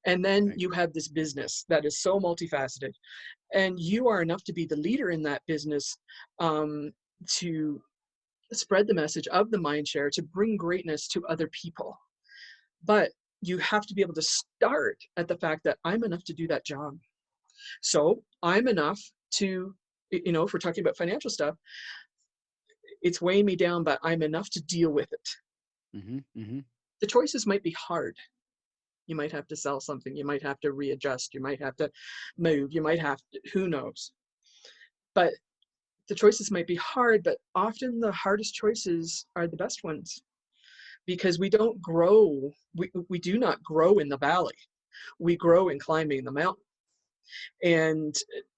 And then Thank you you. have this business that is so multifaceted. And you are enough to be the leader in that business, to spread the message of the mind share, to bring greatness to other people. But you have to be able to start at the fact that I'm enough to do that job. So I'm enough to, if we're talking about financial stuff, it's weighing me down, but I'm enough to deal with it. Mm-hmm. Mm-hmm. The choices might be hard. You might have to sell something. You might have to readjust. You might have to move. You might have to, who knows? But the choices might be hard, but often the hardest choices are the best ones, because we don't grow. We do not grow in the valley. We grow in climbing the mountain. And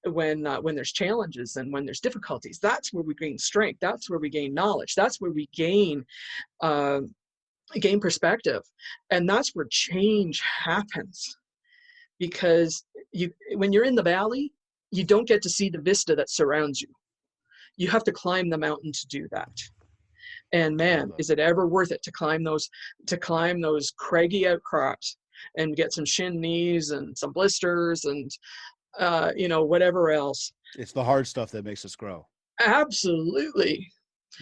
when there's challenges and when there's difficulties, that's where we gain strength. That's where we gain knowledge. That's where we uh, gain perspective, and that's where change happens. Because when you're in the valley, you don't get to see the vista that surrounds you. You have to climb the mountain to do that. And I love man, that. is it ever worth it to climb those craggy outcrops and get some shin knees and some blisters and whatever else. It's the hard stuff that makes us grow, Absolutely.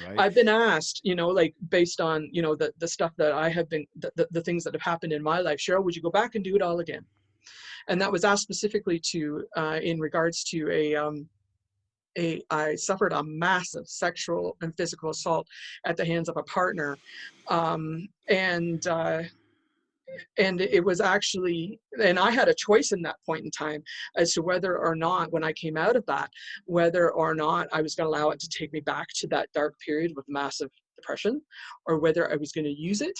right? I've been asked, like based on, the stuff that I have been, the things that have happened in my life, Cheryl, would you go back and do it all again? And that was asked specifically to, in regards to I suffered a massive sexual and physical assault at the hands of a partner. Um, and, uh, and it was actually, and I had a choice in that point in time as to whether or not, when I came out of that, whether or not I was going to allow it to take me back to that dark period with massive depression, or whether I was going to use it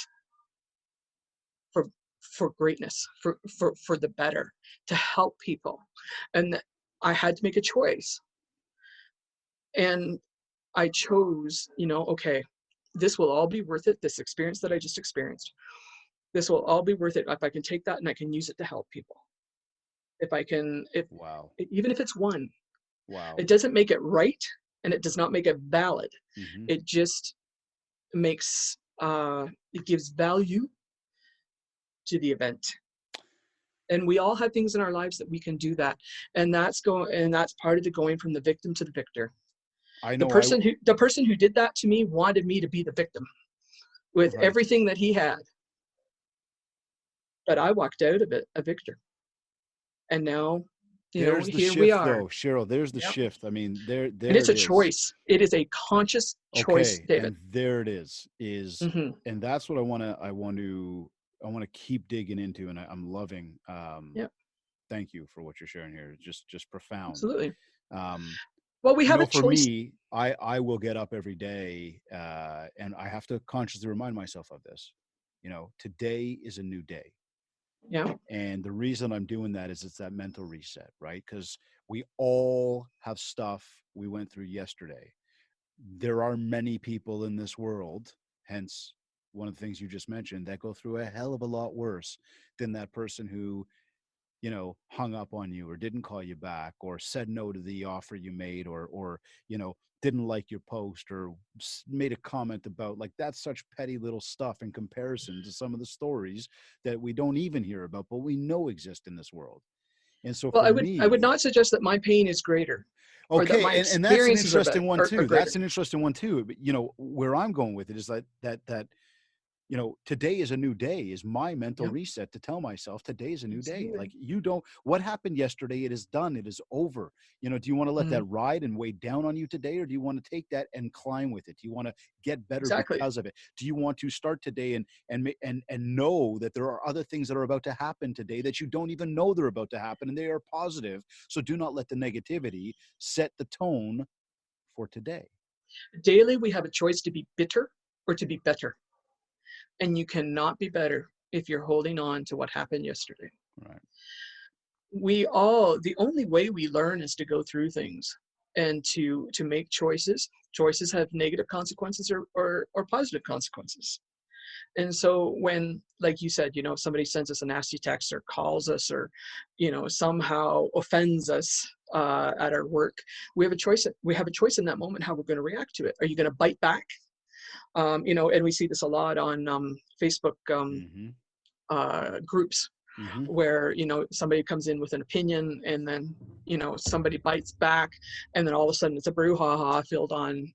for greatness, for the better, to help people. And I had to make a choice, and I chose, okay, this will all be worth it. This experience that I just experienced, this will all be worth it if I can take that and I can use it to help people. If I can, if Wow. even if it's one, Wow. it doesn't make it right, and it does not make it valid. Mm-hmm. It just makes, it gives value to the event. And we all have things in our lives that we can do that. And that's part of the going from the victim to the victor. I The know I person who did that to me wanted me to be the victim with right. everything that he had. But I walked out of it a victor. And now There's the here we shift are. though, Cheryl. There's the Yep. shift. I mean, And there it's it a is. choice. It is a conscious choice, Okay, David. and there it is, Hmm. and that's what I want to keep digging into, and I'm loving. Yep, Thank you for what you're sharing here. Just profound. absolutely. Um, Well, we have a for choice. me, I will get up every day, and I have to consciously remind myself of this. Today is a new day. Yeah. And the reason I'm doing that is it's that mental reset, right? Because we all have stuff we went through yesterday. There are many people in this world, hence one of the things you just mentioned, that go through a hell of a lot worse than that person who hung up on you or didn't call you back or said no to the offer you made or didn't like your post or made a comment about, like, that's such petty little stuff in comparison to some of the stories that we don't even hear about, but we know exist in this world. And so Well, for I would me, not suggest that my pain is greater or that okay, my and that's an experiences are interesting better one are too. greater. That's an interesting one too. But where I'm going with it is that today is a new day is my mental Yeah, reset to tell myself today is a new day. absolutely. Like, what happened yesterday, it is done. It is over. Do you want to let that Mhm. ride and weigh down on you today? Or do you want to take that and climb with it? Do you want to get better Exactly. because of it? Do you want to start today and know that there are other things that are about to happen today that you don't even know they're about to happen and they are positive? So do not let the negativity set the tone for today. Daily, we have a choice to be bitter or to be better. And you cannot be better if you're holding on to what happened yesterday. Right. The only way we learn is to go through things and to make choices. Choices have negative consequences or positive consequences. And so when, like you said, somebody sends us a nasty text or calls us or, somehow offends us at our work, we have a choice. We have a choice in that moment how we're going to react to it. Are you going to bite back? And we see this a lot on Facebook Mm-hmm. groups Mm-hmm. where somebody comes in with an opinion and then somebody bites back, and then all of a sudden it's a brouhaha filled on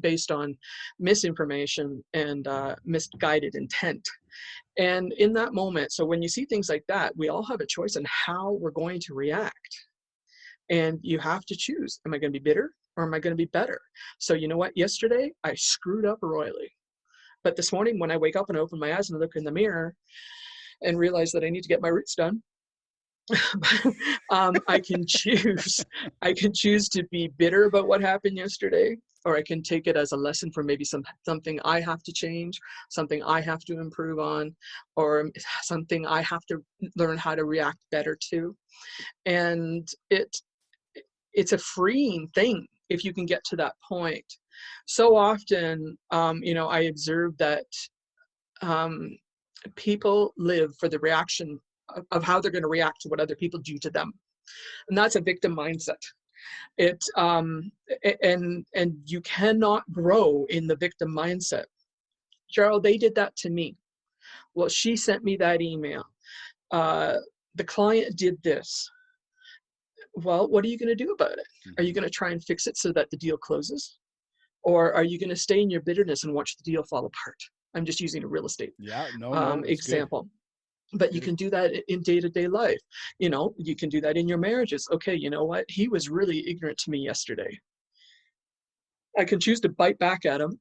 based on misinformation and misguided intent. And in that moment, so when you see things like that, we all have a choice on how we're going to react, and you have to choose, am I going to be bitter or am I going to be better? So you know what, yesterday I screwed up royally, but this morning when I wake up and open my eyes and look in the mirror and realize that I need to get my roots done, I can choose. I can choose to be bitter about what happened yesterday, or I can take it as a lesson for maybe something I have to change, something I have to improve on, or something I have to learn how to react better to. And it's a freeing thing if you can get to that point. So often, I observe that um, people live for the reaction of how they're going to react to what other people do to them, and that's a victim mindset. It and you cannot grow in the victim mindset. Cheryl, they did that to me. Well, she sent me that email. uh, the client did this. Well, what are you going to do about it? Are you Mm-hmm. going to try and fix it so that the deal closes, or are you going to stay in your bitterness and watch the deal fall apart? I'm just using a real estate Yeah, no, it's good. example, but you Good. can do that in day-to-day life. You can do that in your marriages. Okay, you know what, he was really ignorant to me yesterday. I can choose to bite back at him,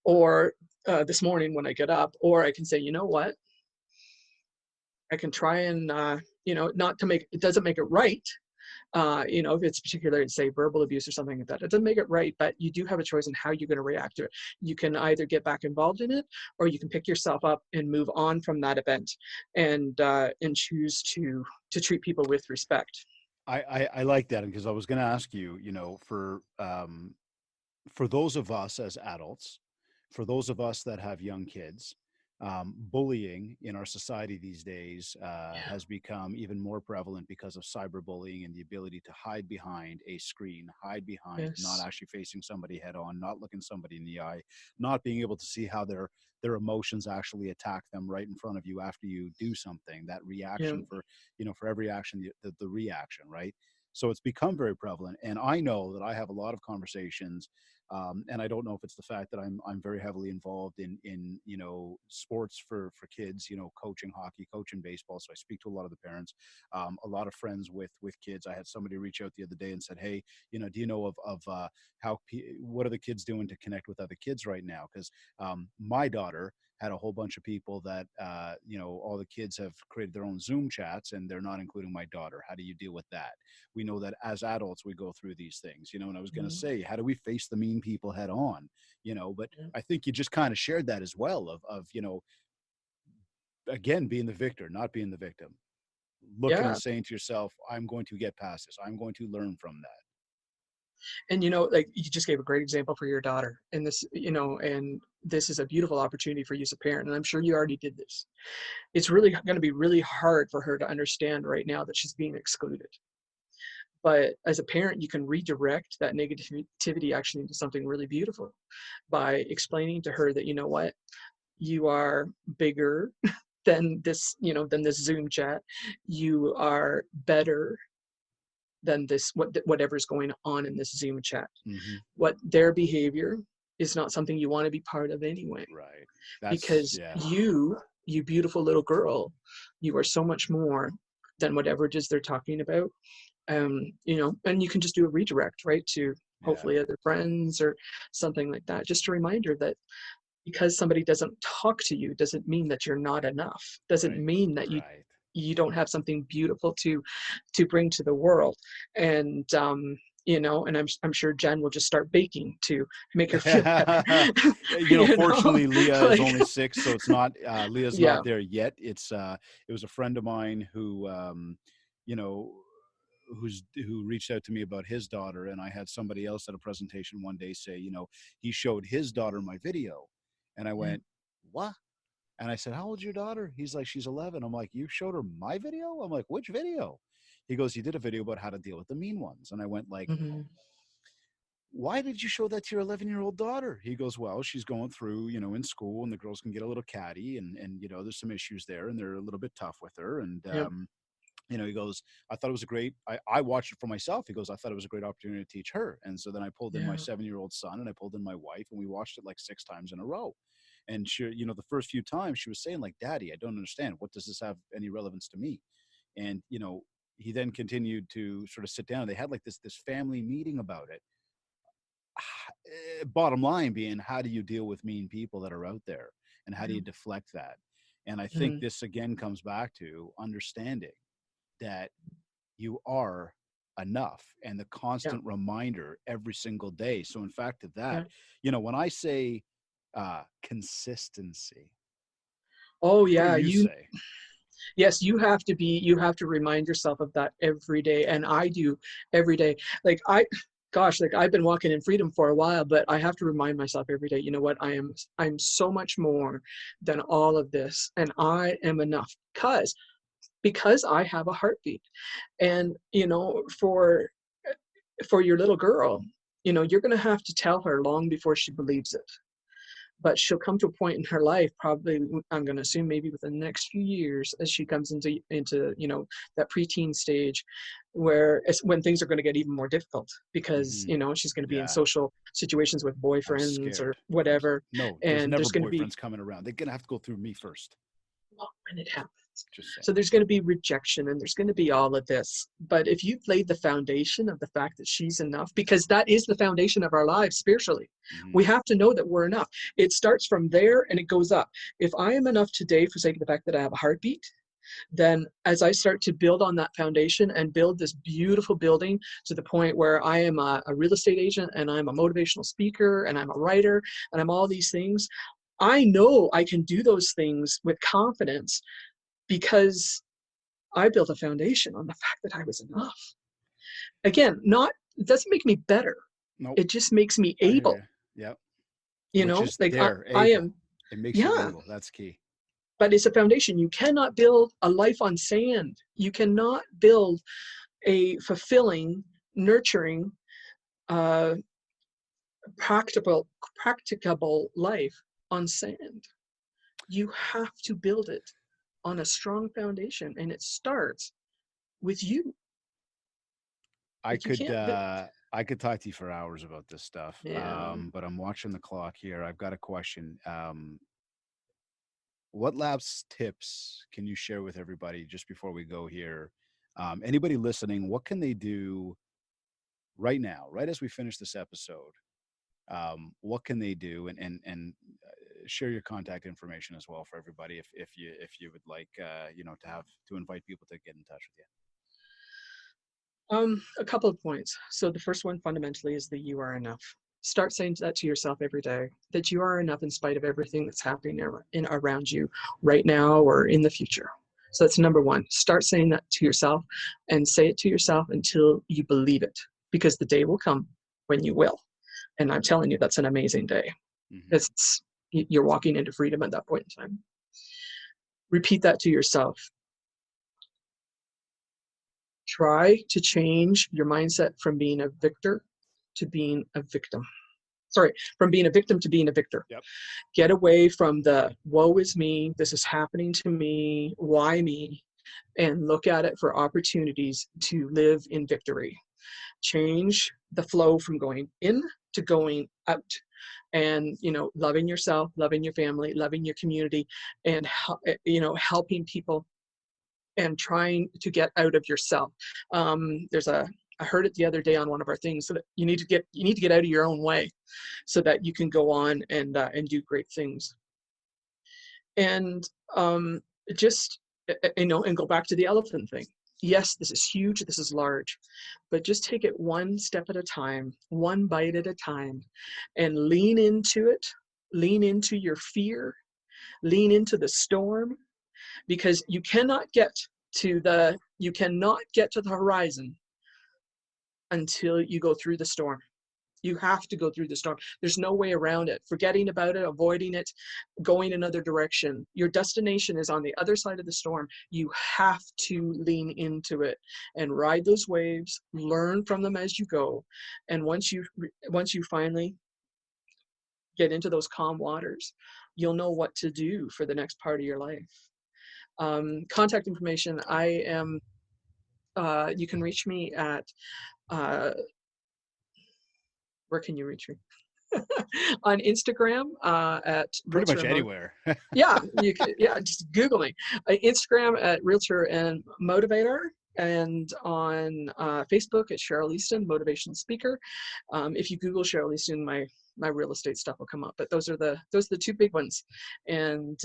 or this morning when I get up, or I can say, you know what, I can try and not to make it, doesn't make it right. If it's particular, say verbal abuse or something like that, it doesn't make it right, but you do have a choice in how you're going to react to it. You can either get back involved in it, or you can pick yourself up and move on from that event, and choose to treat people with respect. I like that, because I was going to ask you, for those of us as adults, for those of us that have young kids, bullying in our society these days has become even more prevalent because of cyberbullying and the ability to hide behind a screen, hide behind not Yes. actually facing somebody head on, not looking somebody in the eye, not being able to see how their emotions actually attack them right in front of you after you do something. That Yeah. reaction for every action, the reaction, right? So it's become very prevalent. And I know that I have a lot of conversations And I don't know if it's the fact that I'm very heavily involved in sports for kids, coaching hockey, coaching baseball. So I speak to a lot of the parents, a lot of friends with kids. I had somebody reach out the other day and said, hey, do you know of what are the kids doing to connect with other kids right now? Because my daughter had a whole bunch of people that all the kids have created their own Zoom chats, and they're not including my daughter. How do you deal with that? We know that as adults we go through these things, and I was going to Mhm. say, how do we face the mean people head on? But Yeah. I think you just kind of shared that as well, of again, being the victor, not being the victim, looking and Yeah. saying to yourself, I'm going to get past this, I'm going to learn from that. And like you just gave a great example for your daughter, and and this is a beautiful opportunity for you as a parent, and I'm sure you already did this. It's really going to be really hard for her to understand right now that she's being excluded. But as a parent, you can redirect that negativity actually into something really beautiful by explaining to her that, you know what, you are bigger than than this Zoom chat. You are better than whatever's going on in this Zoom chat. Hmm. What their behavior is not something you want to be part of anyway, Right. That's, because yeah. you beautiful little girl, you are so much more than whatever it is they're talking about. And you can just do a redirect right to Yeah. hopefully other friends or something like that. Just a reminder that because somebody doesn't talk to you doesn't mean that you're not enough, doesn't Right. mean that you Right. you don't have something beautiful to bring to the world. And I'm sure Jen will just start baking to make her feel better. Fortunately, Leah is Like, only 6, so it's not, Leah's yeah. not there yet. It was a friend of mine who, you know, who reached out to me about his daughter, and I had somebody else at a presentation one day say, he showed his daughter my video, and I Yeah. went, what? And I said, how old's your daughter? He's like, she's 11. I'm like, you showed her my video? I'm like, which video? He goes, you did a video about how to deal with the mean ones. And I went like, Hmm. why did you show that to your 11-year-old daughter? He goes, well, she's going through, in school, and the girls can get a little catty, and there's some issues there, and they're a little bit tough with her. And, Yeah. he goes, I thought it was I watched it for myself. He goes, I thought it was a great opportunity to teach her. And so then I pulled in my Yeah. 7-year-old son, and I pulled in my wife, and we watched it like 6 times in a row. And she, the first few times she was saying like, Daddy, I don't understand. What does this have any relevance to me? And, he then continued to sort of sit down. They had like this family meeting about it. Bottom line being, how do you deal with mean people that are out there, and how do Yeah. you deflect that? And I think Hmm. this again comes back to understanding that you are enough, and the Yeah. constant reminder every single day. So in fact, to that, Yeah. when I say consistency, Oh what do yeah, you say? yes, you have to remind yourself of that every day, and I do every day. Like gosh, like I've been walking in freedom for a while, but I have to remind myself every day, you know what, I'm so much more than all of this, and I am enough because I have a heartbeat. And for your little girl, you're going to have to tell her long before she believes it, but she'll come to a point in her life, probably I'm going to assume maybe within the next few years, as she comes into that preteen stage, where it's when things are going to get even more difficult, because Hmm. she's going to be in Yeah, social situations with I'm boyfriends or scared. whatever, No, there's and never there's going to be, boyfriends coming around. They're gonna have to go through me first. well, when it happens. Just So saying. there's going to be rejection, and there's going to be all of this. But if you've laid the foundation of the fact that she's enough, because that is the foundation of our lives spiritually, Hmm. we have to know that we're enough. It starts from there and it goes up. If I am enough today for sake of the fact that I have a heartbeat, then as I start to build on that foundation and build this beautiful building to the point where I am a real estate agent, and I'm a motivational speaker, and I'm a writer, and I'm all these things, I know I can do those things with confidence because I built a foundation on the fact that I was enough. Again, not it doesn't make me better. Nope. It just makes me I hear able. you. Yep. Which is Like there, I able. am, It makes you yeah. able. That's key. But it's a foundation. You cannot build a life on sand. You cannot build a fulfilling, nurturing, uh, practicable life on sand. You have to build it on a strong foundation, and it starts with you. I If you could can't, I could talk to you for hours about this stuff. yeah. But I'm watching the clock here. I've got a question. What labs tips can you share with everybody just before we go here? Anybody listening, what can they do right now, right as we finish this episode? What can they do? And share your contact information as well for everybody if you would like to have to invite people to get in touch with you. A couple of points. So the first one fundamentally is that you are enough. Start saying that to yourself every day, that you are enough in spite of everything that's happening around you right now or in the future. So that's number one. Start saying that to yourself and say it to yourself until you believe it, because the day will come when you will. And I'm telling you, that's an amazing day. Mm-hmm. You're walking into freedom at that point in time. Repeat that to yourself. Try to change your mindset from being a victor to being a victim. Sorry, from being a victim to being a victor. Yep. Get away from the woe is me, this is happening to me, why me, and look at it for opportunities to live in victory. Change the flow from going in to going out. And loving yourself, loving your family, loving your community, and helping people and trying to get out of yourself. I heard it the other day on one of our things, so that you need to get out of your own way so that you can go on and do great things. And just and go back to the elephant thing. Yes, this is huge, this is large, but just take it one step at a time, one bite at a time, and lean into it. Lean into your fear, lean into the storm, because you cannot get to the horizon until you go through the storm. You have to go through the storm. There's no way around it. Forgetting about it, avoiding it, going another direction. Your destination is on the other side of the storm. You have to lean into it and ride those waves, learn from them as you go. And once you finally get into those calm waters, you'll know what to do for the next part of your life. Contact information. You can reach me at, where can you reach me? On Instagram at Pretty Realtor much and anywhere. yeah, you can, yeah, just Google me. Instagram at Realtor and Motivator, and on Facebook at Cheryl Easton, motivational speaker. If you Google Cheryl Easton, my real estate stuff will come up. But those are the two big ones. And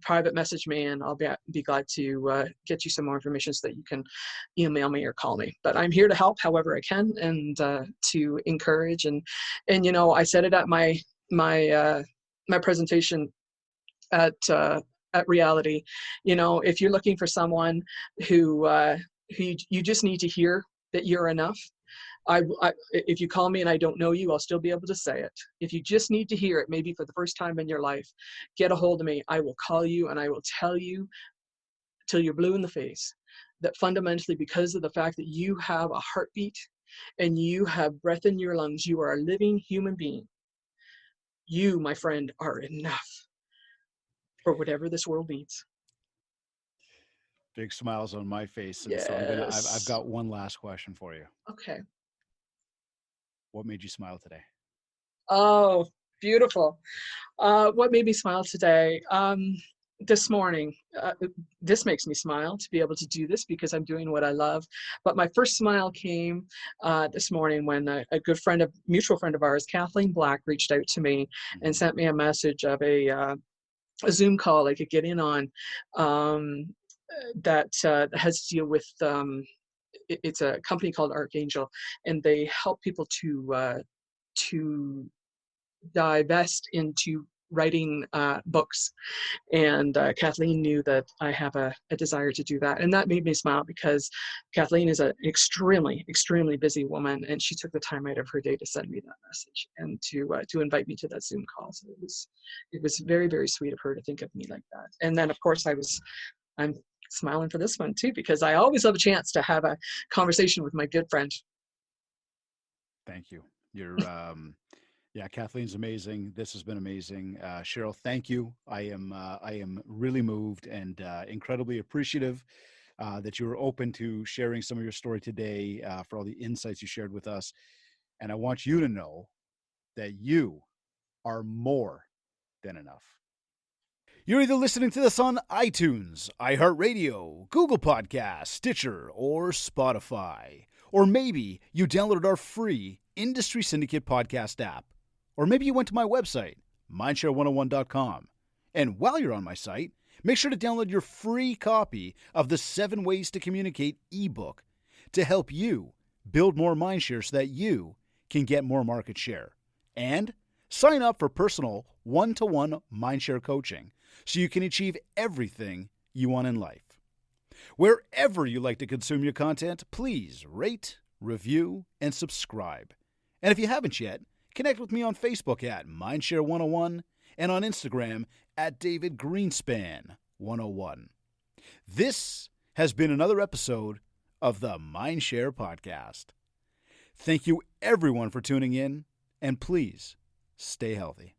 private message me, and I'll be glad to get you some more information so that you can email me or call me. But I'm here to help however I can, and to encourage. And I said it at my presentation at Reality. If you're looking for someone who you just need to hear that you're enough, if you call me and I don't know you, I'll still be able to say it. If you just need to hear it, maybe for the first time in your life, get a hold of me. I will call you and I will tell you till you're blue in the face that fundamentally, because of the fact that you have a heartbeat and you have breath in your lungs, you are a living human being. You, my friend, are enough for whatever this world needs. Big smiles on my face, and so I've Yes. got one last question for you. Okay. What made you smile today? Oh, beautiful. What made me smile today? This morning, this makes me smile to be able to do this because I'm doing what I love. But my first smile came this morning when a good friend, a mutual friend of ours, Kathleen Black, reached out to me and sent me a message of a Zoom call I could get in on, that has to deal with, it's a company called Archangel, and they help people to divest into writing books. And Kathleen knew that I have a desire to do that. And that made me smile because Kathleen is an extremely, extremely busy woman. And she took the time out of her day to send me that message and to invite me to that Zoom call. So it was very, very sweet of her to think of me like that. And then, of course, I'm smiling for this one too, because I always have a chance to have a conversation with my good friend. Thank you. You're yeah, Kathleen's amazing. This has been amazing. Cheryl, thank you. I am really moved and incredibly appreciative that you were open to sharing some of your story today, for all the insights you shared with us. And I want you to know that you are more than enough. You're either listening to this on iTunes, iHeartRadio, Google Podcasts, Stitcher, or Spotify. Or maybe you downloaded our free Industry Syndicate podcast app. Or maybe you went to my website, mindshare101.com. And while you're on my site, make sure to download your free copy of the 7 Ways to Communicate ebook to help you build more mindshare so that you can get more market share. And sign up for personal one-to-one mindshare coaching so you can achieve everything you want in life. Wherever you like to consume your content, please rate, review, and subscribe. And if you haven't yet, connect with me on Facebook at Mindshare 101 and on Instagram at David Greenspan 101. This has been another episode of the Mindshare Podcast. Thank you everyone for tuning in, and please stay healthy.